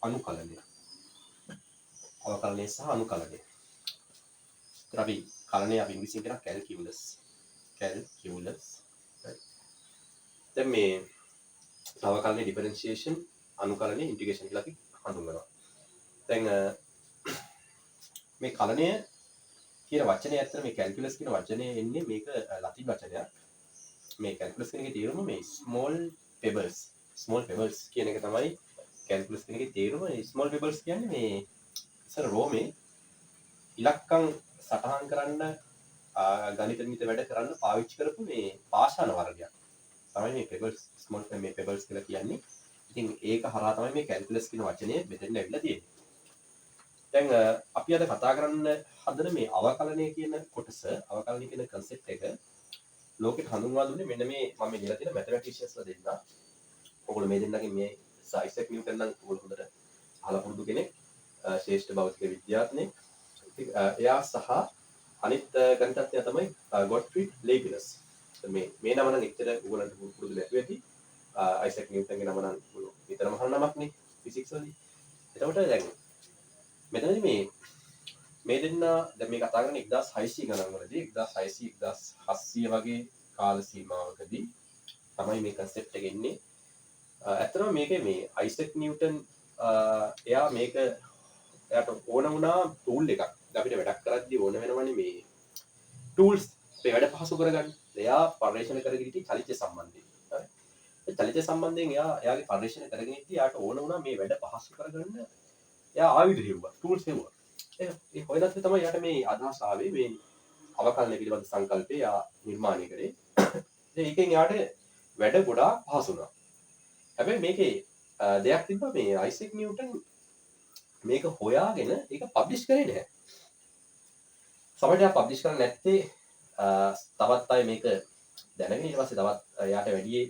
අනුකලනය. අවකලනය සහ අනුකලනය. අපි කලනය අපි ඉංග්‍රීසියෙන් කියන කැල්කියුලස්. කැල්කියුලස්. දැන් මේ අවකලනය ඩිෆරෙන්ෂියේෂන්, අනුකලනය ඉන්ටිග්‍රේෂන් කියලා අපි හඳුන්වනවා. දැන් මේ කලනය කියන වචනේ ඇත්තට මේ කැල්කියුලස් කියන වචනේ එන්නේ මේක ලතින් වචනයක්. මේ කැල්කියුලස් කියන එකේ තේරුම මේ small pebbles කියන එක තමයි කැල්කියුලස් කියන එකේ තේරුම. මේ small pebbles කියන්නේ මේ ඉස්සර රෝමේ ඉලක්කම් සටහන් කරන්න ගණිතමිත වැඩ කරන්න පාවිච්චි කරපු මේ පාෂාණ වර්ගයක් තමයි මේ pebbles, small මේ pebbles කියලා කියන්නේ. ඉතින් ඒක හරහා තමයි මේ කැල්කියුලස් කියන වචනේ මෙතෙන් ඇවිල්ලා තියෙන්නේ. දැන් අපි අද කතා කරන්න හදන මේ අවකලනය කියන කොටස, අවකලනය කියන concept එක ලෝකෙට හඳුන්වා දුන්නේ මෙන්න මේ මම මේ ලියලා තියෙන mathematiciansලා දෙන්න. ඔයගොල්ලෝ මේ දෙන්නගේ මේ අයිසැක් නිව්ටන් නම් ඔයගොල්ලෝ හොඳට අහලා පුරුදු කෙනෙක්, ශ්‍රේෂ්ඨ භෞතික විද්‍යාඥයෙක්. එයා සහ අනිත් ගණිතඥයා තමයි ගොට්ෆ්‍රීඩ් ලේබිනස්. මේ නම නම් එච්චර ඔයගොල්ලන්ට පුරුදු නැතුව ඇති. අයිසැක් නිව්ටන්ගේ නම නම් ඔයගොල්ලෝ විතරම අහන නමක් නේ ෆිසික්ස් වලදී. එතකොට දැන් මෙතනදී මේ දෙන්න දැන් මේ කතා කරන්නේ 1600 ගණන් වලදී 1600 1700 වගේ කාල සීමාවකදී තමයි මේ concept එක එන්නේ. ඇත්තටම මේකේ මේ අයිසැක් නිව්ටන් එයාට ඕන වුණා ටූල් එකක්. අපිට වැඩක් කරද්දී ඕන වෙනවනේ මේ ටූල්ස් මේ වැඩ පහසු කරගන්න. එයා පරිශන කරගෙන ඉති චලිත සම්බන්ධයෙන්. හරි. ඒ චලිත සම්බන්ධයෙන් එයාගේ පරිශන කරගෙන ඉති යාට ඕන වුණා මේ වැඩ පහසු කරගන්න. එයා ආයුධ හෙව්වා, ටූල්ස් හෙව්වා. ඒ හොයනත් තමයි යාට මේ අදහස් ආවේ මේ අවකලනය පිළිබඳ සංකල්පය යා නිර්මාණය කරේ. ඒකෙන් යාට වැඩ ගොඩාක් පහසු වුණා. හැබැයි මේකේ දෙයක් තිබ්බා මේ අයිසැක් නිව්ටන් මේක හොයාගෙන ඒක පබ්ලිෂ් කරේ නැහැ. සමහරවිට පබ්ලිෂ් කරන්නේ නැත්තේ තවත් අය මේක දැනගෙන ඊට පස්සේ තවත් යාට වැඩි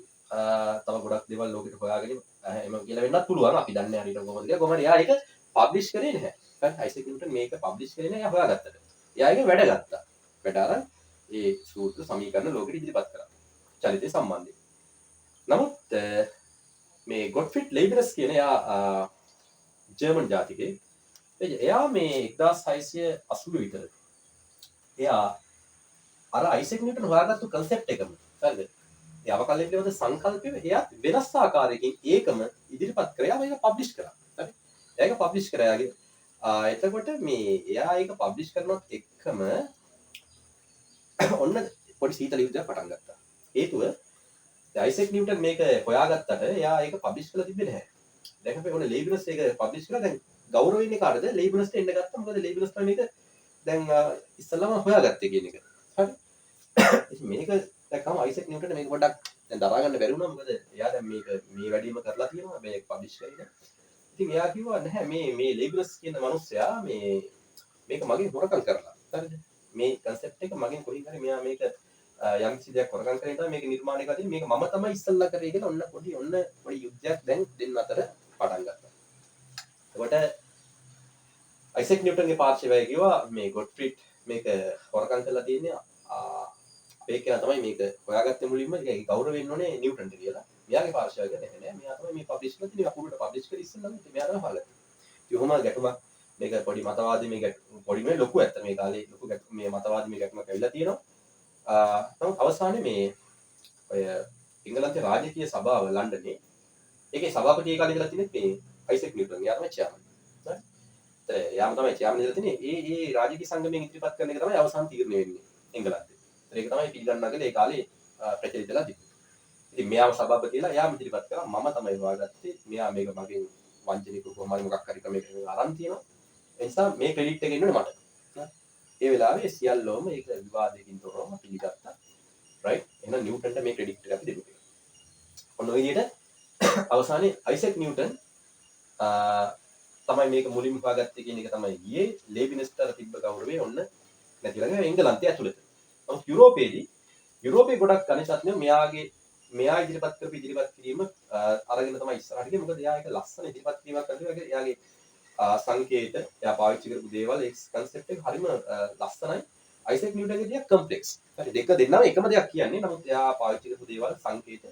තව ගොඩක් දේවල් ලෝකෙට හොයාගෙන එම කියලා වෙන්නත් පුළුවන්. අපි දන්නේ නැහැ හරියට කොහොමද කියලා. කොහොමද යා ඒක පබ්ලිෂ් කරේ නැහැ. හරි අයිසැක් නිව්ටන් මේක පබ්ලිෂ් කරේ නැහැ. යා හොයාගත්තට. යා ඒක වැඩ ගත්තා. වැඩ අරන් ඒ සූත්‍ර සමීකරණ ලෝකෙට ඉදිරිපත් කරා. චලිතය සම්බන්ධයෙන්. නමුත් මේ ගොට්ෆ්‍රීඩ් ලේබිනස් කියන එයා ජර්මන් ජාතිකයෙක්. එයා මේ 1680 විතර එයා අර අයිසැක් නිව්ටන් හොයාගත්තු concept එකම හරිද? ඒ අවකලනය පිළිබඳ සංකල්පය එයා වෙනස් ආකාරයකින් ඒකම ඉදිරිපත් කරලා මේක පබ්ලිෂ් කරා. හරි. එයා ඒක පබ්ලිෂ් කරා යාගේ. එතකොට මේ එයා ඒක පබ්ලිෂ් කරනවත් එක්කම ඔන්න පොඩි සීතල යුද්ධයක් පටන් ගත්තා. හේතුව අයිසැක් නිව්ටන් මේක හොයාගත්තට එයා ඒක පබ්ලිෂ් කරලා තිබ්බේ නැහැ. දැන් අපි ඔන්න ලේබිනස් ඒක පබ්ලිෂ් කරලා දැන් ගෞරව වෙන්නේ කාටද? ලේබිනස්ට එන්න ගත්තා. මොකද ලේබිනස් තමයි මේක දැන් ඉස්සෙල්ලාම හොයාගත්තේ කියන එක. හරි. ඉතින් මේක දැක්කම අයිසැක් නිව්ටන් මේක පොඩ්ඩක් දැන් දරා ගන්න බැරි වුණා. මොකද එයා දැන් මේක මේ වැඩිම කරලා තියෙනවා. මේක පබ්ලිෂ් කරලා. ඉතින් එයා කිව්වා නැහැ මේ ලේබිනස් කියන මිනිස්සයා මේක මගෙන් හොරකම් කරලා. හරිද? මේ concept එක මගෙන් කොහෙන් හරි මෙයා මේක යම් කිසි දෙයක් හොරකම් කරේ තමයි මේක නිර්මාණය කරලා තියෙන්නේ. මේක මම තමයි ඉස්සෙල්ලා කරේ කියලා ඔන්න පොඩි යුද්ධයක් දැන් දෙන්න අතර පටන් ගත්තා. එතකොට අයිසැක් නිව්ටන්ගේ පාර්ශවය කිව්වා මේ ගොට්ෆ්‍රීඩ් මේක හොරකම් කරලා තියෙන්නේ අපේ කෙනා තමයි මේක හොයාගත්තේ මුලින්ම ඒක ගෞරව වෙන්න ඕනේ නිව්ටන්ට කියලා. මෙයාගේ පාර්ශවය කියන්නේ නැහැ. මෙයා තමයි මේ පබ්ලිෂ් කරලා තියෙන්නේ. අපුරට පබ්ලිෂ් කරලා ඉස්සෙල්ලාම මෙයා තමයි හොයාගත්තේ. ඉතින් කොහොම ගැටුමක් මේක පොඩි මතවාදී මේක පොඩි නෙවෙයි ලොකු ඇත්ත මේ කාලේ ලොකු මේ මතවාදී මේ ගැටුමක් ඇවිල්ලා තියෙනවා. නමුත් අවසානයේ මේ ඔය ඉංගලන්තේ රාජකීය සභාව ලන්ඩනේ ඒකේ සභාපති ඒ කාලේ ඉඳලා තියෙන්නේ මේ අයිසැක් නිව්ටන්. එයා තමයි චෙයාමන්. හරි. යාම තමයි චෙයාමන් ඉඳලා තියෙන්නේ. ඒ රාජකීය සංගමයෙන් ඉදිරිපත් කරන එක තමයි අවසාන තීරණය වෙන්නේ එංගලන්තේ. ඒක තමයි පිළිගන්නගෙන ඒ කාලේ ප්‍රචලිතලා තිබුණේ. ඉතින් මෙයාම සභාපතිලා යාම ඉදිරිපත් කරා මම තමයි හොයාගත්තේ. මෙයා මේක මගෙන් වංචනිකව කොහොමද මොකක් හරි ක්‍රමයකට අරන් තියෙනවා. ඒ නිසා මේ ක්‍රෙඩිට් එක එන්නේ මට. ඒ වෙලාවේ සියල්ලෝම ඒක විවාදයකින් තොරවම පිළිගත්තා. රයිට්. එහෙනම් නිව්ටන්ට මේ ක්‍රෙඩිට් එක අපි දෙමු. ඔන්න ඔය විදිහට අවසානයේ අයිසැක් නිව්ටන් තමයි මේක මුලින්ම හොයාගත්තේ කියන එක තමයි ගියේ. ලේබිනස්ට තිබ්බ ගෞරවය ඔන්න නැතිලා ගියා එංගලන්තයේ ඇතුළත. නමුත් යුරෝපයේ ගොඩක් ගණිතඥයෝ මෙයා ඉදිරිපත් කිරීම අරගෙන තමයි ඉස්සරහට ගියේ. මොකද එයා ඒක ලස්සන ඉදිරිපත් කිරීමක් කරලා එයාගේ සංකේත එයා පාවිච්චි කරපු දේවල් ඒ concept එක හරිම ලස්සනයි. අයිසැක් නිව්ටන්ගේ දෙයක් කම්ප්ලෙක්ස්. හරි දෙක දෙන්නම එකම දෙයක් කියන්නේ. නමුත් එයා පාවිච්චි කරපු දේවල් සංකේත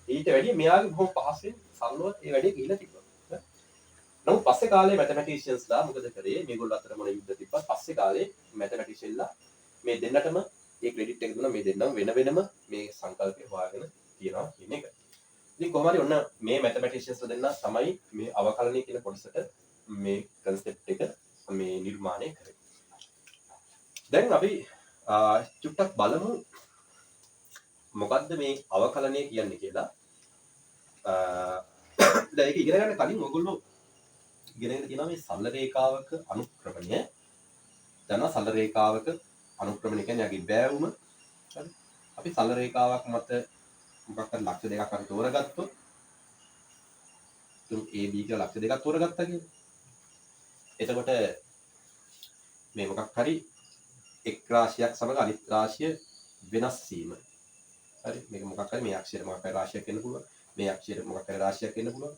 ඊට වැඩිය මෙයාගේ බොහොම පහසුවෙන් සරලව ඒ වැඩේ ගිහිලා තිබ්බා. නමුත් පස්සේ කාලේ මැතමැටිෂියන්ස්ලා මොකද කරේ මේගොල්ලෝ අතර මොන යුද්ධ තිබ්බත් පස්සේ කාලේ මැතමැටිෂියන්ලා මේ දෙන්නටම ඒ ක්‍රෙඩිට් එක දුන්නා මේ දෙන්නම වෙන වෙනම මේ සංකල්පය හොයාගෙන තියනවා කියන එක. ඉතින් කොහොම හරි ඔන්න මේ මැතමැටිෂියන්ස්ලා දෙන්න තමයි මේ අවකලනය කියන කොටසට මේ කන්සෙප්ට් එක මේ නිර්මාණය කරේ. දැන් අපි චුට්ටක් බලමු මොකද්ද මේ අවකලනය කියන්නේ කියලා. දැන් ඒක ඉගෙන ගන්න කලින් ඔයගොල්ලෝ ඉගෙනගෙන තියෙනවා මේ සරල රේඛාවක අනුක්‍රමණය. දැන් සරල රේඛාවක අනුක්‍රමණය කියන්නේ යගේ බෑවුම. හරි. අපි සරල රේඛාවක් මත මොකක් හරි ලක්ෂ දෙකක් අපි තෝරගත්තොත් තුන් AB කියලා ලක්ෂ දෙකක් තෝරගත්තා කියන්නේ. එතකොට මේ මොකක් හරි එක් රාශියක් සමග අනිත් රාශිය වෙනස් වීම. හරි. මේක මොකක් හරි මේ අක්ෂරය මොකක් හරි රාශියක් වෙන්න පුළුවන්. මේ අක්ෂරය මොකක් හරි රාශියක් වෙන්න පුළුවන්.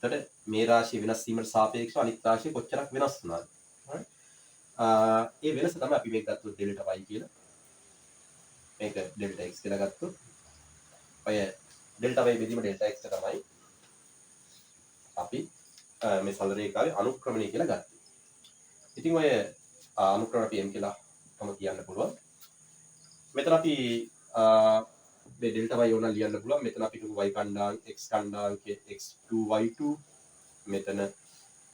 එතකොට මේ රාශිය වෙනස් වීමට සාපේක්ෂව අනිත් රාශිය කොච්චරක් වෙනස් වුණාද? හරි. ඒ වෙනස තමයි අපි මේක ගත්තොත් ඩෙල්ටා y කියලා. මේක ඩෙල්ටා x කියලා ගත්තොත් ඔය ඩෙල්ටා y බෙදීම ඩෙල්ටා x තමයි අපි මේ සරල රේඛාවේ අනුක්‍රමණය කියලා ගත්තේ. ඉතින් ඔය අනුක්‍රමණ PM කියලා තම කියන්න පුළුවන්. මෙතන අපි මේ ඩෙල්ටා y ඕන ලියන්න පුළුවන්. මෙතන අපි y කණ්ඩායම් x කණ්ඩායමකේ x2 y2 මෙතන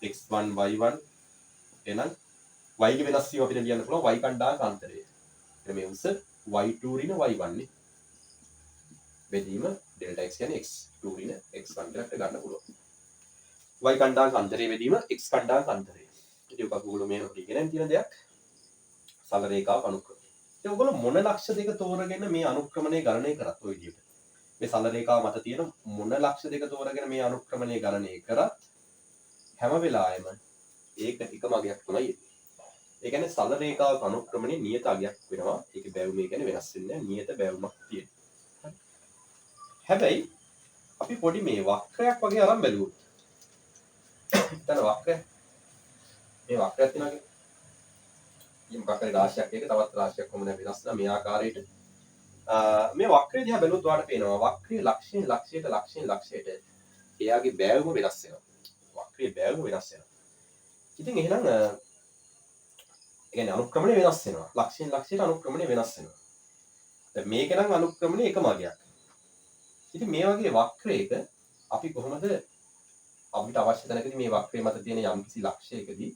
x1 y1 එහෙනම් y ගේ වෙනස් වීම අපිට ලියන්න පුළුවන් y කණ්ඩායමක අන්තරය. එතන මේ උස y2 ඍණ y1 නේ. බෙදීම ඩෙල්ටා x කියන්නේ x2 ඍණ x1 කියලා ගන්න පුළුවන්. y කණ්ඩායමක අන්තරය බෙදීම x කණ්ඩායමක අන්තරය. ඉතින් ඔක ඔයගොල්ලෝ මේ නෝට් ඉගෙන තියෙන දෙයක්. සරල රේඛාවක අනුක්‍රමණය. ඉතින් ඔයගොල්ලෝ මොන ලක්ෂ දෙක තෝරගෙන මේ අනුක්‍රමණය ගණනය කරත් ඔය විදිහට. මේ සරල රේඛාව මත තියෙන මොන ලක්ෂ දෙක තෝරගෙන මේ අනුක්‍රමණය ගණනය කරත් හැම වෙලාවෙම ඒක එකම අගයක් තමයි එන්නේ. ඒ කියන්නේ සරල රේඛාවක අනුක්‍රමණය නියත අගයක් වෙනවා. ඒකේ බැවුම කියන්නේ වෙනස් වෙන්නේ නැහැ. නියත බැවුමක් තියෙනවා. හැබැයි අපි පොඩි මේ වක්‍රයක් වගේ අරන් බැලුවොත්. එතන වක්‍රය. මේ වක්‍රයක් තියෙනවා. මොකක් හරි රාශියක් එක තවත් රාශියක් කොහොමද වෙනස් වෙනවා මේ ආකාරයට. මේ වක්‍රය දිහා බැලුවොත් ඔයාලට පේනවා වක්‍රයේ ලක්ෂයට එයාගේ බෑවුම වෙනස් වෙනවා. වක්‍රයේ බෑවුම වෙනස් වෙනවා. ඉතින් එහෙනම් ඒ කියන්නේ අනුක්‍රමණය වෙනස් වෙනවා. ලක්ෂයට අනුක්‍රමණය වෙනස් වෙනවා. දැන් මේක නම් අනුක්‍රමණය එකම අගයක්. ඉතින් මේ වගේ වක්‍රයක අපි කොහොමද අපිට අවශ්‍ය තැනකදී මේ වක්‍රය මත තියෙන යම්කිසි ලක්ෂයකදී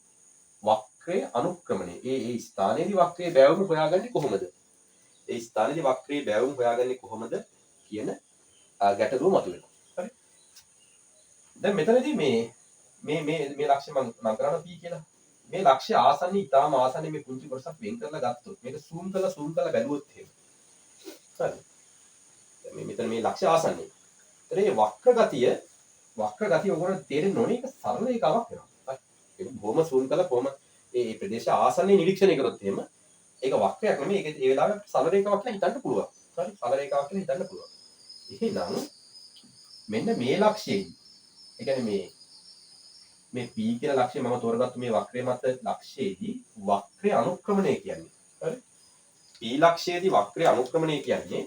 වක්‍රයේ අනුක්‍රමණය ඒ ස්ථානයේදී වක්‍රයේ බෑවුම හොයාගන්නේ කොහොමද? ඒ ස්ථානයේදී වක්‍රයේ බෑවුම හොයාගන්නේ කොහොමද කියන ගැටලුව මතුවෙනවා. හරි. දැන් මෙතනදී මේ ලක්ෂ්‍ය මම නම් කරන්න p කියලා. මේ ලක්ෂ්‍ය ආසන්නයි ඉතාලම ආසන්නයි මේ පුංචි කොටසක් වෙන් කරලා ගත්තොත් මේක zoom කරලා බැලුවොත් එහෙම. හරි. දැන් මෙතන මේ ලක්ෂ්‍ය ආසන්නයි. ඒතර මේ වක්‍ර ගතිය ඔයගොල්ලෝ තේරෙන්න ඕනේ ඒක සරල රේඛාවක් වෙනවා. හරි. ඒක බොහොම zoom කරලා කොහොම ඒ ප්‍රදේශ ආසන්නයේ නිරීක්ෂණය කරොත් එහෙම ඒක වක්‍රයක් නෙමෙයි ඒක ඒ වෙලාවේ සරල රේඛාවක් කියලා හිතන්න පුළුවන්. හරි. සරල රේඛාවක් කියලා හිතන්න පුළුවන්. එහෙනම් මෙන්න මේ ලක්ෂ්‍යයයි. ඒ කියන්නේ මේ p කියන ලක්ෂ්‍යය මම තෝරගත්තු මේ වක්‍රය මත ලක්ෂ්‍යයේදී වක්‍රය අනුක්‍රමණය කියන්නේ. හරි. p ලක්ෂ්‍යයේදී වක්‍රය අනුක්‍රමණය කියන්නේ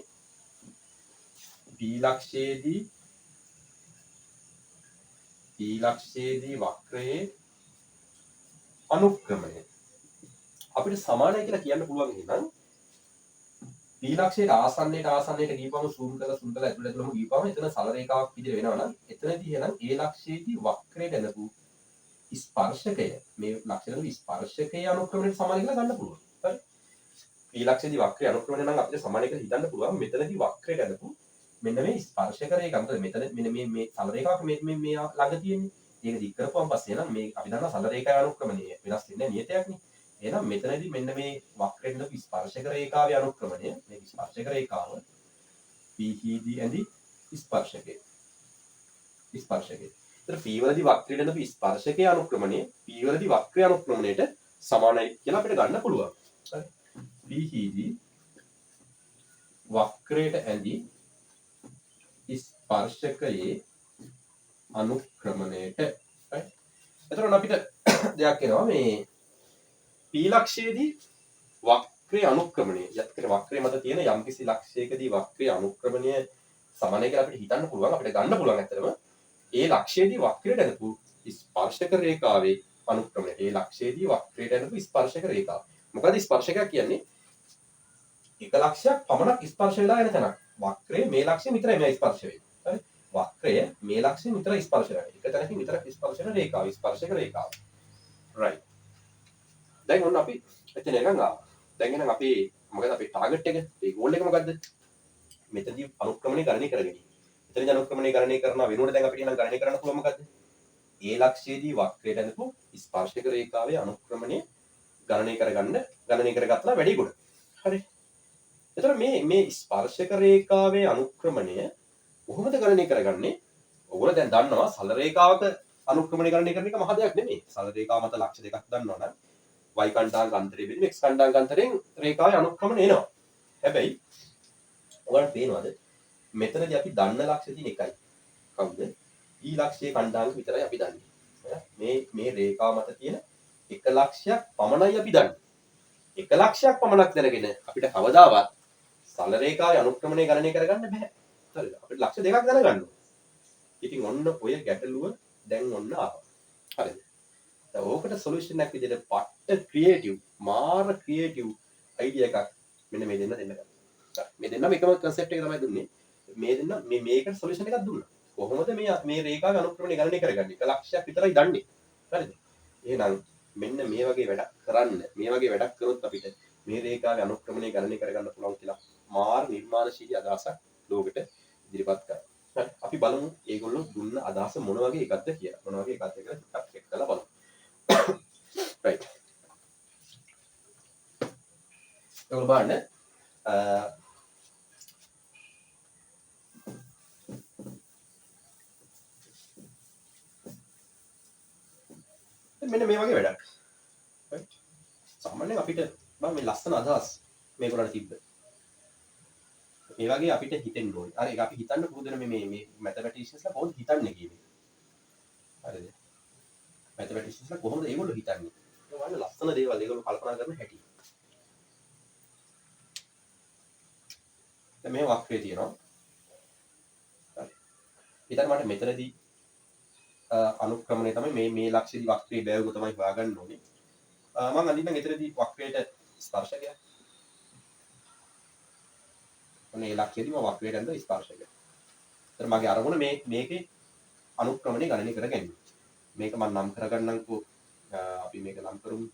p ලක්ෂ්‍යයේදී වක්‍රයේ අනුක්‍රමණය අපිට සමානයි කියලා කියන්න පුළුවන් එහෙනම් p ලක්ෂයට ආසන්නයට ගිහපම zoom කරලා ඇතුළටම ගිහපම එතන සරල රේඛාවක් විදිහට වෙනවා නම් එතනදී එහෙනම් ඒ ලක්ෂයේදී වක්‍රයට එනපු ස්පර්ශකය මේ ලක්ෂණවල ස්පර්ශකයේ අනුක්‍රමණයට සමාන කියලා ගන්න පුළුවන්. හරි. p ලක්ෂයේදී වක්‍රයේ අනුක්‍රමණය නම් අපිට සමාන කියලා හිතන්න පුළුවන්. මෙතනදී වක්‍රයට එනපු මෙන්න මේ ස්පර්ශක රේඛා මොකද මෙතන මෙන්න මේ සරල රේඛාවක් මේ ළඟ තියෙන්නේ. ඒක දික් කරපුවම පස්සේ නම් මේ අපි දන්නවා සරල රේඛාවේ අනුක්‍රමණය වෙනස් වෙන්නේ නියතයක්නේ. එහෙනම් මෙතනදී මෙන්න මේ වක්‍රයෙන් ලොකු ස්පර්ශක රේඛාවේ අනුක්‍රමණය මේ ස්පර්ශක රේඛාව PED ඇඳි ස්පර්ශකේ. ඒතර P වලදී වක්‍රයට ලොකු ස්පර්ශකයේ අනුක්‍රමණය P වලදී වක්‍රයේ අනුක්‍රමණයට සමානයි කියලා අපිට ගන්න පුළුවන්. හරි. PED වක්‍රයට ඇඳි ස්පර්ශකයේ අනුක්‍රමණයට. හරි. එතකොට අපිට දෙයක් එනවා මේ p ලක්ෂයේදී වක්‍රයේ අනුක්‍රමණය යත්කර වක්‍රයේ මත තියෙන යම්කිසි ලක්ෂයකදී වක්‍රයේ අනුක්‍රමණය සමානයි කියලා අපිට හිතන්න පුළුවන් අපිට ගන්න පුළුවන් ඇත්තටම ඒ ලක්ෂයේදී වක්‍රයට එනපු ස්පර්ශක රේඛාවේ අනුක්‍රමණය. ඒ ලක්ෂයේදී වක්‍රයට යනකෝ ස්පර්ශක රේඛාව. මොකද ස්පර්ශකයක් කියන්නේ එක ලක්ෂයක් පමණක් ස්පර්ශ වෙලා යන තැනක්. වක්‍රයේ මේ ලක්ෂය විතරයි මේ ස්පර්ශ වෙන්නේ. හරි? වක්‍රය මේ ලක්ෂය විතරයි ස්පර්ශ වෙන්නේ. එක තැනකින් විතරක් ස්පර්ශ වෙන රේඛාව ස්පර්ශක රේඛාව. right. දැන් ඔන්න අපි එතන එකන් ආවා. දැන් එහෙනම් අපි මොකද අපේ ටාගට් එක? ඒ ගෝල් එක මොකද්ද? මෙතනදී අනුක්‍රමණය ගණනය කරගෙන. එතනදී අනුක්‍රමණය ගණනය කරනවා වෙනුවට දැන් අපිට එහෙනම් ගණනය කරන්න පුළුවන් මොකද්ද? ඒ ලක්ෂයේදී වක්‍රයට යනකෝ ස්පර්ශක රේඛාවේ අනුක්‍රමණය ගණනය කරගත්තා වැඩි ගොඩ. හරි. එතකොට මේ ස්පර්ශක රේඛාවේ අනුක්‍රමණය කොහොමද ගණනය කරගන්නේ? ඔයගොල්ලෝ දැන් දන්නවා සරල රේඛාවක අනුක්‍රමණය ගණනය කරන එක මහ දෙයක් නෙමෙයි. සරල රේඛාව මත ලක්ෂ දෙකක් දන්නවනම් y කණ්ඩාංග අන්තරය බෙදීම x කණ්ඩාංග අන්තරයෙන් රේඛාවේ අනුක්‍රමණය එනවා. හැබැයි ඔයාලට පේනවද මෙතනදී අපි දන්න ලක්ෂ තියෙන එකයි. කවුද? e ලක්ෂයේ කණ්ඩාංග විතරයි අපි දන්නේ. මේ රේඛාව මත තියෙන 1 ලක්ෂයක් පමණයි අපි දන්නේ. 1 ලක්ෂයක් පමණක් දැනගෙන අපිට කවදාවත් සරල රේඛාවේ අනුක්‍රමණය ගණනය කරගන්න බෑ. හරිද? අපිට ලක්ෂ දෙකක් දැනගන්න ඕනේ. ඉතින් ඔන්න ඔය ගැටලුව දැන් ඔන්න ආවා. හරිද? දැන් ඕකට සොලියුෂන් එකක් විදිහට පට්ට ක්‍රියේටිව් මාර ක්‍රියේටිව් අයිඩියා එකක් මෙන්න මේ දෙන්න දෙන්න. මේ දෙන්නම එකම concept එක තමයි දුන්නේ. මේ දෙන්න මේකට සොලියුෂන් එකක් දුන්නා. කොහොමද මේ රේඛාවේ අනුක්‍රමණය ගණනය කරගන්නේ? 1 ලක්ෂයක් විතරයි දන්නේ. හරිද? එහෙනම් මෙන්න මේ වගේ වැඩක් කරන්න. මේ වගේ වැඩක් කරොත් අපිට මේ රේඛාවේ අනුක්‍රමණය ගණනය කරගන්න පුළුවන් කියලා මාර නිර්මාණශීලී අදහසක් ලෝකෙට ඉදිරිපත් කරා. හරි. අපි බලමු ඒගොල්ලෝ දුන්න අදහස මොන වගේ එකක්ද කියලා. මොන වගේ එකක්ද කියලා ටිකක් චෙක් කරලා බලමු. right. ඒගොල්ලෝ බලන්න මෙන්න මේ වගේ වැඩක්. right. සාමාන්‍යයෙන් අපිට මේ ලස්සන අදහස් මේගොල්ලන්ට තිබ්බ. මේ වගේ අපිට හිතෙන්න ඕනේ. අර ඒක අපි හිතන්න පුරුදු වෙන මේ මැතමැටිෂියන්ස්ලා කොහොමද හිතන්නේ කියන්නේ. හරිද? මැතමැටිෂියන්ස්ලා කොහොමද ඒගොල්ලෝ හිතන්නේ? ඒ වගේ ලස්සන දේවල් ඒගොල්ලෝ කල්පනා කරන හැටි. දැන් මේ වක්‍රය තියෙනවා. හරි. ඊට මට මෙතනදී අනුක්‍රමණය තමයි මේ ලක්ෂ්‍යදී වක්‍රයේ බෑවුව තමයි හොයාගන්න ඕනේ. මම අඳින්නම් එතනදී වක්‍රයට ස්පර්ශකයක්. ඔනේ ලක්ෂ්‍යදී මම වක්‍රයට අඳින ස්පර්ශකයක්. ඒතර මගේ අරමුණ මේකේ අනුක්‍රමණය ගණනය කර ගැනීම. මේක මම නම් කරගන්නම්කෝ අපි මේක නම් කරමු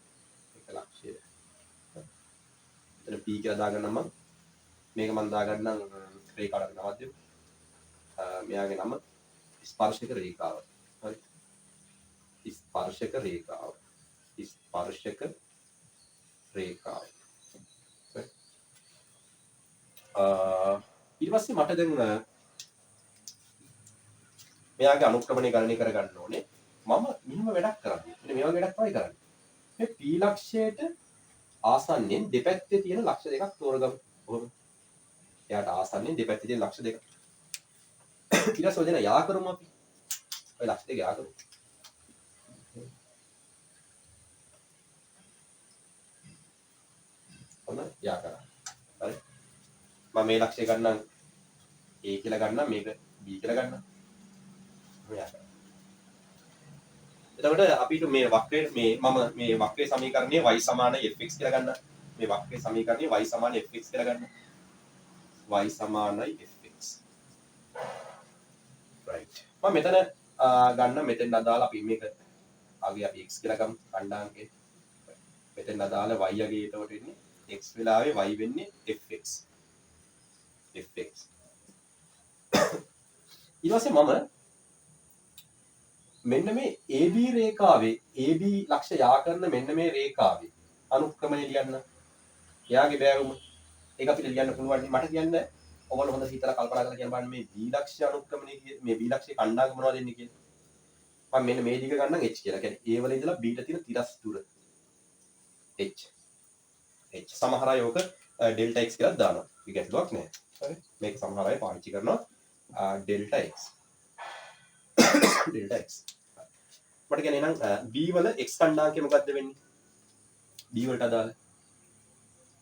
එක ලක්ෂය. එතන p කියලා දාගන්නම් මම. මේක මම දාගන්නම් රේඛාවට නමක් දෙමු. මෙයාගේ නම ස්පර්ශක රේඛාව. හරි. ස්පර්ශක රේඛාව. ස්පර්ශක රේඛාව. ඊට පස්සේ මට දැන් මෙයාගේ අනුක්‍රමණය ගණනය කරගන්න ඕනේ. මම මෙහෙම වැඩක් කරන්නේ. මෙන්න මේ වගේ වැඩක් තමයි කරන්නේ. මේ p ලක්ෂයට ආසන්නෙන් දෙපැත්තේ තියෙන ලක්ෂ දෙකක් තෝරගමු. කොහොමද? එයාට ආසන්නෙන් දෙපැත්තේ තියෙන ලක්ෂ දෙක. ඊට පස්සේ ඔය දෙන යා කරමු අපි. ඔය ලක්ෂ දෙක යා කරමු. ඔන්න යා කරා. හරි. මම මේ ලක්ෂය ගන්නම් a කියලා ගන්නම් මේක b කියලා ගන්නම්. යා කරා. එතකොට අපිට මේ වක්‍රයේ මම මේ වක්‍රයේ සමීකරණය y සමාන fx කියලා ගන්න. මේ වක්‍රයේ සමීකරණය y සමාන fx කියලා ගන්න. y සමානයි fx. right. මම මෙතන ගන්න මෙතෙන් අදාලා අපි මේක අගේ අපි x කියලා ගමු කණ්ඩාංකේ. මෙතෙන් අදාලා y අගේ එතකොට එන්නේ x වෙලාවේ y වෙන්නේ fx. fx. ඊට පස්සේ මම මෙන්න මේ AB රේඛාවේ AB ලක්ෂ යා කරන මෙන්න මේ රේඛාවේ අනුක්‍රමණය ලියන්න. එයාගේ බෑවුම ඒක අපිට ලියන්න පුළුවන්. මට කියන්න ඔයගොල්ලෝ හොඳට හිතලා කල්පනා කරලා කියන්න බලන්න මේ B ලක්ෂ අනුක්‍රමණය මේ B ලක්ෂයේ කණ්ඩාංග මොනවද දෙන්නේ කියලා. මම මෙන්න මේ දිග ගන්නම් h කියලා. කියන්නේ A වල ඉඳලා B ට තියෙන තිරස් දුර. h. h සමහර අය ඕක ඩෙල්ටා x කියලා දානවා. ඒක ගැටලුවක් නෑ. හරි. මේක සමහර අය පාවිච්චි කරනවා ඩෙල්ටා x. Delta x. මට කියන්නේ නම් b වල x කණ්ඩාංකය මොකද්ද වෙන්නේ? b වලට අදාළ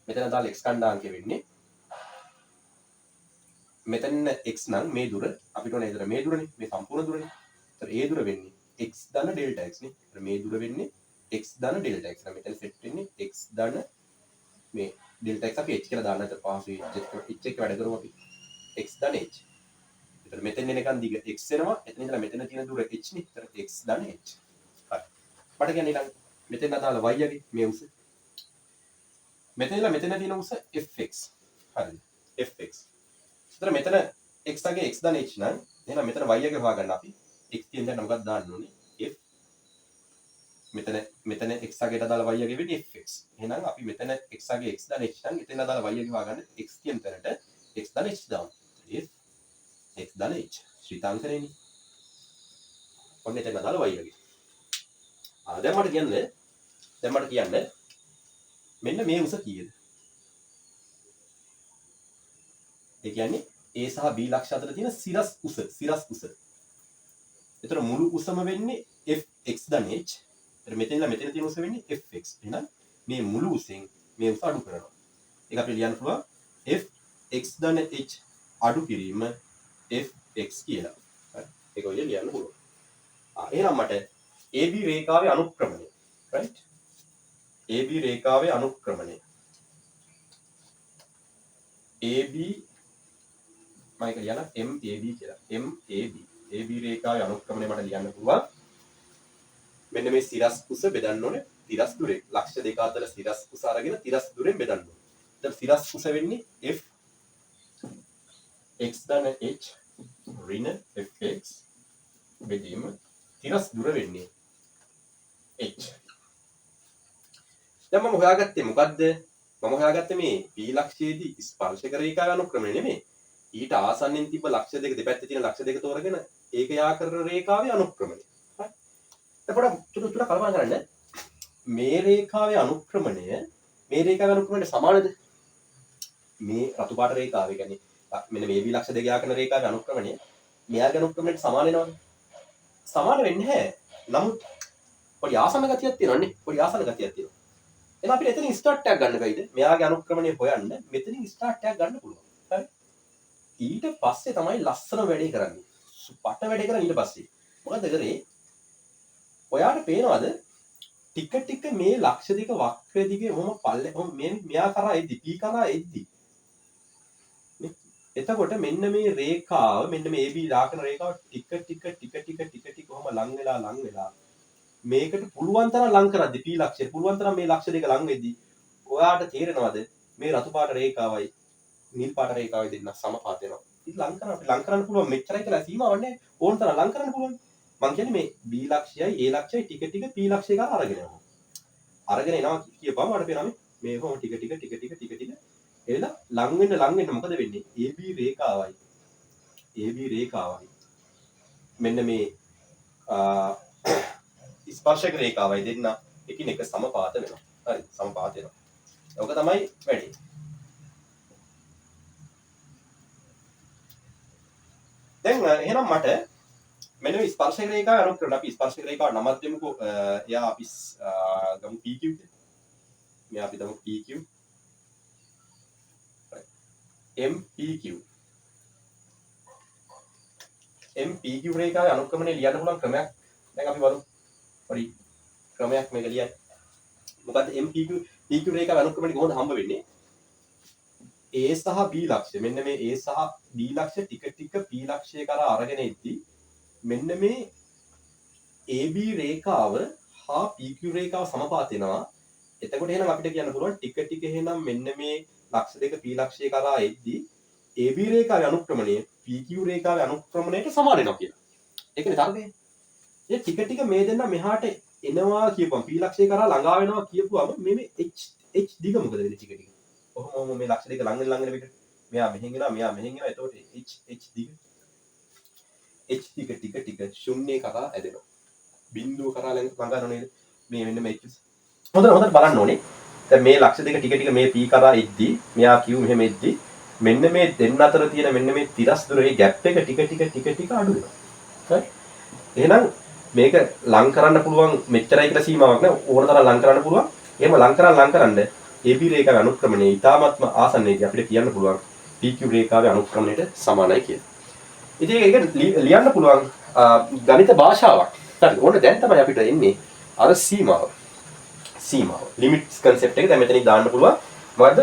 මෙතන අදාළ x කණ්ඩාංකය වෙන්නේ මෙතන x නම් මේ දුර අපිට ඕනේ ඒතර මේ දුරනේ මේ සම්පූර්ණ දුරනේ. ඒතර ඒ දුර වෙන්නේ x ධන ඩෙල්ටා x නේ. මේ දුර වෙන්නේ x ධන ඩෙල්ටා x. මෙතන සෙට් වෙන්නේ x ධන මේ ඩෙල්ටා x අපි h කියලා දාන්නත් පහසුයි. h එක වැඩ කරමු අපි. x ධන h. එතන මෙතෙන් එනකන් දිග x වෙනවා. එතන ඉඳලා මෙතන තියෙන දුර h නේ. එතන x ධන h. හරි. මට කියන්නේ ඊළඟ මෙතෙන් අදාළ y යගේ මේ උස. මෙතන ඉඳලා මෙතන තියෙන උස fx. හරිද? fx. එතන මෙතන x ගේ x ධන h නම් එහෙනම් මෙතන y යගේ හොයාගන්න අපි. x තියෙන දැන් මොකක්ද දාන්න ඕනේ? f. මෙතන x ගේ අදාළ y යගේ වෙන්නේ fx. එහෙනම් අපි මෙතන x ගේ x ධන h නම් එතන අදාළ y යගේ හොයාගන්න x කියන තැනට x ධන h දාමු. f x ධන h ශ්‍රීතාංකරේනේ. ඔන්න එතන අදාළ y යගේ. දැන් මට කියන්න මෙන්න මේ උස කීයද? ඒ කියන්නේ A සහ B ලක්ෂ අතර තියෙන සිරස් උස. එතන මුළු උසම වෙන්නේ fx ධන h. එතන මෙතන තියෙන උස වෙන්නේ fx. එහෙනම් මේ මුළු උසෙන් මේ උස අඩු කරනවා. ඒක අපිට ලියන්න පුළුවන් fx ධන h අඩු කිරීම fx කියලා. හරි. ඒක ඔය ලියන්න පුළුවන්. එහෙනම් මට AB රේඛාවේ අනුක්‍රමණය. right? AB රේඛාවේ අනුක්‍රමණය. AB මම කියන MAB කියලා. MAB. AB රේඛාවේ අනුක්‍රමණය මට ලියන්න පුළුවන්. මෙන්න මේ සිරස් කුස බෙදන්න ඕනේ. තිරස් දුරේ. ලක්ෂ දෙක අතර සිරස් කුස අරගෙන තිරස් දුරෙන් බෙදන්න ඕනේ. එතන සිරස් කුස වෙන්නේ F x ධන h ඍණ fx බෙදීම තිරස් දුර වෙන්නේ h. දැන් මම හොයාගත්තේ මොකද්ද? මම හොයාගත්තේ මේ p ලක්ෂයේදී ස්පර්ශක රේඛාවේ අනුක්‍රමණය නෙමෙයි. ඊට ආසන්නෙන් තිබ්බ ලක්ෂ දෙක දෙපැත්තේ තියෙන ලක්ෂ දෙක තෝරගෙන ඒක යා කරන රේඛාවේ අනුක්‍රමණය. හරි. එතකොට චුට්ටක් කල්පනා කරන්න. මේ රේඛාවේ අනුක්‍රමණය සමානද? මේ රතු පාට රේඛාවේ කියන්නේ මෙන්න මේ ලක්ෂ දෙක යා කරන රේඛාවේ අනුක්‍රමණය මෙයාගේ අනුක්‍රමණයට සමාන වෙනවද? සමාන වෙන්නේ නැහැ. නමුත් පොඩි ආසන්න ගතියක් තියෙනවානේ. එහෙනම් අපිට එතනින් ස්ටාර්ට් එකක් ගන්න බැයිද? මෙයාගේ අනුක්‍රමණය හොයන්න මෙතනින් ස්ටාර්ට් එකක් ගන්න පුළුවන්. හරි. ඊට පස්සේ තමයි ලස්සන වැඩේ කරන්නේ. පට වැඩේ කරන්නේ ඊට පස්සේ. මොකද කරේ? ඔයාට පේනවද? ටික මේ ලක්ෂ දෙක වක්‍රය දිගේ ඔහොම මෙයා කරා එද්දි P කරා එද්දි. එතකොට මෙන්න මේ රේඛාව මෙන්න මේ AB දාකන රේඛාව ටික ඔහොම ලං වෙලා මේකට පුළුවන් තරම් ලං කරද්දි P ලක්ෂය පුළුවන් තරම් මේ ලක්ෂ දෙක ලං වෙද්දි ඔයාට තේරෙනවද මේ රතු පාට රේඛාවයි නිල් පාට රේඛාවයි දෙන්න සමපාත වෙනවා. ඉතින් ලං කරන්න පුළුවන් මෙච්චරයි කියලා සීමාවක් නැහැ. ඕන තරම් ලං කරන්න පුළුවන්. මම කියන්නේ මේ B ලක්ෂයයි A ලක්ෂයයි ටික P ලක්ෂය ගාලා අරගෙන යනවා. අරගෙන එනවා කියපුවම මට පේනවා මේ කොහොම ටික එලා ලං වෙන්න මොකද වෙන්නේ? AB රේඛාවයි මෙන්න මේ ස්පර්ශක රේඛාවයි දෙන්න එකිනෙක සමපාත වෙනවා. හරි සමපාත වෙනවා. ඔක තමයි වැඩි. දැන් එහෙනම් මට මෙන්න මේ ස්පර්ශක රේඛාව අනුක්‍රමණය අපි ස්පර්ශක රේඛාව නමක් දෙමුකෝ. එයා අපි ගමු PQ. මෙයා අපි ගමු PQ. MPQ රේඛාවේ අනුක්‍රමණය ලියන්න පුළුවන් ක්‍රමයක් දැන් අපි බලමු. පොඩි ක්‍රමයක් මේක ලියන්න. මොකද්ද PQ රේඛාවේ අනුක්‍රමණය කොහොමද හම්බ වෙන්නේ? A සහ B ලක්ෂය. මෙන්න මේ A සහ B ලක්ෂය ටික P ලක්ෂය කරා අරගෙන ඉද්දි මෙන්න මේ AB රේඛාව හා PQ රේඛාව සමපාත වෙනවා. එතකොට එහෙනම් අපිට කියන්න පුළුවන් ටික එහෙනම් මෙන්න මේ ලක්ෂ දෙක P ලක්ෂය කරා එද්දි AB රේඛාවේ අනුක්‍රමණය PQ රේඛාවේ අනුක්‍රමණයට සමාන වෙනවා කියලා. ඒකනේ තරගය. ඒ ටික මේ දෙන්න මෙහාට එනවා කියපුවම P ලක්ෂය කරා ළඟා වෙනවා කියපුවම මේ H දිග මොකද වෙන්නේ ටික. ඔහොම මේ ලක්ෂ දෙක ළඟ විතර මෙයා මෙහෙන් එනවා එතකොට H දිග ටික ශුන්‍ය කරා ඇදෙනවා. බිඳුව කරා ළඟා නේද? මේ මෙන්න මේ H. හොඳට බලන්න ඕනේ. දැන් මේ ලක්ෂ දෙක ටික මේ P කරා එද්දි මෙයා Q මෙහෙම එද්දි මෙන්න මේ දෙන්න අතර තියෙන මෙන්න මේ තිරස් දුරේ ગેප් එක ටික අඩු වෙනවා. හරි. එහෙනම් මේක ලං කරන්න පුළුවන් මෙච්චරයි කියලා සීමාවක් නෑ. ඕන තරම් ලං කරන්න පුළුවන්. එහෙම ලං කරන්න AB රේඛාවේ අනුක්‍රමණය ඊටාත්ම ආසන්නයේදී අපිට කියන්න පුළුවන් PQ රේඛාවේ අනුක්‍රමණයට සමානයි කියලා. ඉතින් ඒක ලියන්න පුළුවන් ගණිත භාෂාවක්. හරිද? ඕන දැන් තමයි අපිට එන්නේ අර සීමාව. ලිමිට්ස් concept එක දැන් මෙතනින් දාන්න පුළුවන්. මොකද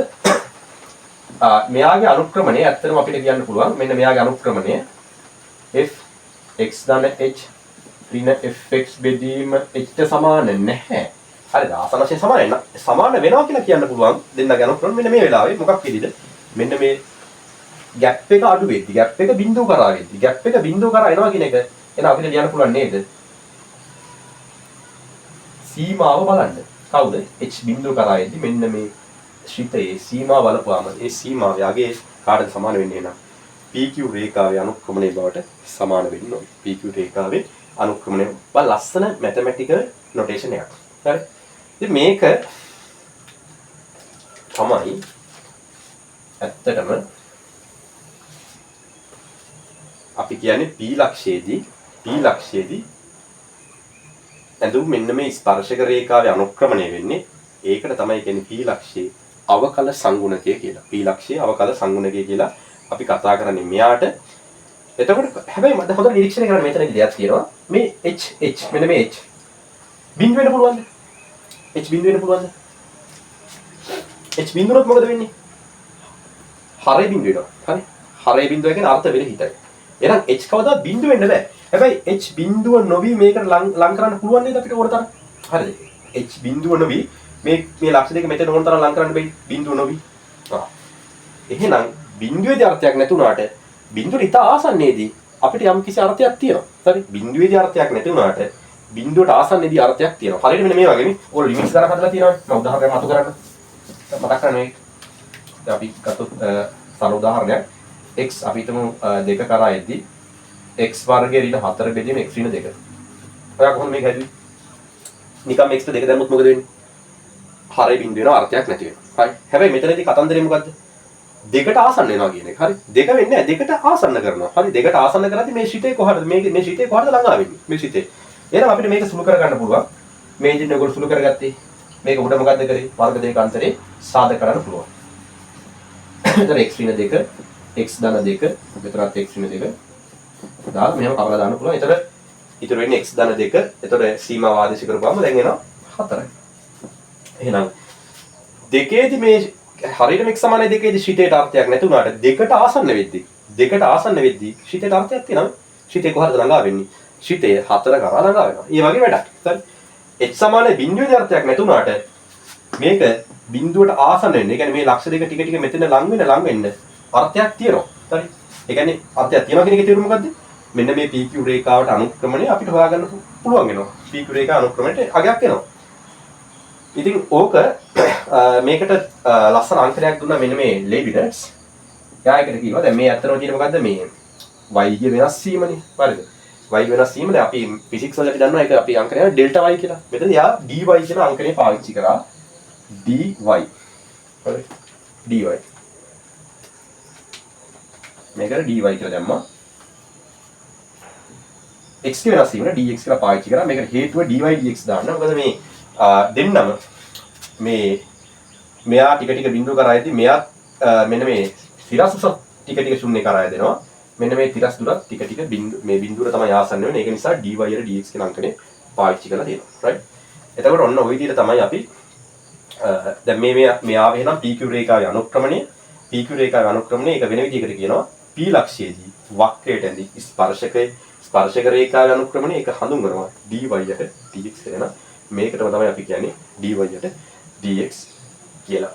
මෙයාගේ අනුක්‍රමණය ඇත්තටම අපිට කියන්න පුළුවන් මෙන්න මෙයාගේ අනුක්‍රමණය f x ධන h ඍණ fx බෙදීම h ට සමාන නැහැ. හරිද? ආසන වශයෙන් සමාන වෙනවා කියලා කියන්න පුළුවන් දෙන්නගේ අනුක්‍රම මෙන්න මේ වෙලාවේ මොකක් විදිහද? මෙන්න මේ ગેප් එක අඩු වෙද්දි ગેප් එක බිඳුව කරා වෙද්දි ગેප් එක බිඳුව කරා එනවා කියන එක එන අපිට ලියන්න පුළුවන් නේද? සීමාව බලන්න. කවුද? h බිඳුව කරා එද්දි මෙන්න මේ ශ්‍රිතයේ සීමාව බලපුවාම ඒ සීමාව යගේ කාටද සමාන වෙන්නේ නම් PQ රේඛාවේ අනුක්‍රමණය බවට සමාන වෙන්න ඕනේ. PQ රේඛාවේ අනුක්‍රමණය බල ලස්සන මැතමැටිකල් නොටේෂන් එකක්. හරි? ඉතින් මේක තමයි ඇත්තටම අපි කියන්නේ P ලක්ෂයේදී ඇඳුම් මෙන්න මේ ස්පර්ශක රේඛාවේ අනුක්‍රමණය වෙන්නේ ඒකට තමයි කියන්නේ P ලක්ෂයේ අවකල සංගුණකය කියලා. P ලක්ෂයේ අවකල සංගුණකය කියලා අපි කතා කරන්නේ මෙයාට. එතකොට හැබැයි මට හොඳට නිරීක්ෂණය කරන්න මෙතනදී දෙයක් තියෙනවා. මේ h මෙන්න මේ h බිඳ වෙන්න පුළුවන්ද? h බිඳ වෙන්න පුළුවන්ද? h බිඳුනොත් මොකද වෙන්නේ? හරය බිඳ වෙනවා. හරි? හරය බිඳුව කියන්නේ අර්ථ විරහිතයි. එහෙනම් h කවදා බිඳ වෙන්න බෑ. හැබැයි h බිඳුව නොවි මේකට ලං කරන්න පුළුවන් නේද අපිට ඕන තරම්? හරිද? h බිඳුව නොවි මේ ලක්ෂ දෙක මෙතන ඕන තරම් ලං කරන්න බෑ බිඳුව නොවි. එහෙනම් බිඳුවේදී අර්ථයක් නැතුණාට බිඳුවට ඉතා ආසන්නයේදී අපිට යම් කිසි අර්ථයක් තියෙනවා. හරි? බිඳුවේදී අර්ථයක් නැති වුණාට බිඳුවට ආසන්නයේදී අර්ථයක් තියෙනවා. හරියට මෙන්න මේ වගේ නේ. ඔය ලිමිට්ස් දාලා හදලා තියෙනවානේ. මම උදාහරණයක් මතු කරන්න. මතක් කරගන්න මේක. දැන් අපි ගත්තොත් සරල උදාහරණයක් x අපි හිතමු 2 කරා එද්දී x වර්ගයේ ඍණ 4 බෙදීම x ඍණ 2. ඔයා කොහොමද මේක හැදුවේ? නිකම් x ට 2 දැම්මොත් මොකද වෙන්නේ? හරය බිඳ වෙනවා අර්ථයක් නැති වෙනවා. හරි. හැබැයි මෙතනදී කතන්දරේ මොකද්ද? දෙකට ආසන්න වෙනවා කියන එක. හරි. දෙක වෙන්නේ නැහැ. දෙකට ආසන්න කරනවා. හරි. දෙකට ආසන්න කරද්දී මේ ශිතේ කොහටද මේ ශිතේ කොහටද ළඟා වෙන්නේ? මේ ශිතේ. එහෙනම් අපිට මේක සුළු කරගන්න පුළුවන්. මේ ඉදින් ඔයගොල්ලෝ සුළු කරගත්තේ. මේක උඩ මොකද්ද කරේ? වර්ග දෙක අන්තරේ සාධක කරන්න පුළුවන්. එතන x ඍණ 2 x ධන 2 මෙතනත් x ඍණ 2 දාලා මෙහෙම කපලා දාන්න පුළුවන්. එතකොට ඉතුරු වෙන්නේ x ධන 2. එතකොට සීමාව ආදේශ කරපුවාම දැන් එනවා 4යි. එහෙනම් දෙකේදී මේ හරියටම x සමානයි දෙකේදී ශිතේට අර්ථයක් නැති වුණාට දෙකට ආසන්න වෙද්දී ශිතේට අර්ථයක් තියෙනවා. ශිතේ කොහරද ළඟා වෙන්නේ? ශිතේ 4 කරා ළඟා වෙනවා. ඒ වගේ වැඩක්. හරි. h සමානයි බිඳුවේ අර්ථයක් නැති වුණාට මේක බිඳුවට ආසන්න වෙන්නේ. ඒ කියන්නේ මේ ලක්ෂ දෙක ටික ටික මෙතන ලං වෙන්න අර්ථයක් තියෙනවා. හරි. ඒ කියන්නේ අර්ථයක් තියෙනවා කියන එකේ තේරුම මොකද්ද? මෙන්න මේ PQ රේඛාවට අනුක්‍රමණය අපිට හොයාගන්න පුළුවන් වෙනවා. PQ රේඛා අනුක්‍රමණයට අගයක් එනවා. ඉතින් ඕක මේකට ලස්සන අංකයක් දුන්නා මෙන්න මේ ලේබිනට්ස්. යායකට කියනවා දැන් මේ අතරම තියෙන මොකද්ද මේ y කිය වෙනස් වීමනේ. හරිද? y වෙනස් වීම දැන් අපි ෆිසික්ස් වල අපි දන්නවා ඒක අපි අංකනය ඩෙල්ටා y කියලා. මෙතන යා dy කියන අංකනේ පාවිච්චි කරා. dy. හරි. dy. මේකට dy කියලා දැම්මා. x කියන වෙනස් වීමනේ dx කියලා පාවිච්චි කරා. මේකට හේතුව dy dx දාන්න. මොකද මේ දෙන්නම මේ මෙයා ටික ටික බිඳුව කරා යද්දි මෙයා මෙන්න මේ සිරස් ටික ටික ශුන්‍ය කරා යදෙනවා. මෙන්න මේ තිරස් දුරත් ටික ටික මේ බිඳුවට තමයි ආසන්න වෙන්නේ. ඒක නිසා dy යට dx කියන අංකනේ පාවිච්චි කරලා තියෙනවා. right? එතකොට ඔන්න ওই විදිහට තමයි අපි දැන් මේ ආවේ එහෙනම් PQ රේඛාවේ අනුක්‍රමණය. PQ රේඛාවේ අනුක්‍රමණය ඒක වෙන විදිහකට කියනවා P ලක්ෂයේදී වක්‍රයට ඇඳි ස්පර්ශක රේඛාවේ අනුක්‍රමණය ඒක හඳුන්වනවා dy යට dx වෙන මේකටම තමයි අපි කියන්නේ dy යට dx කියලා.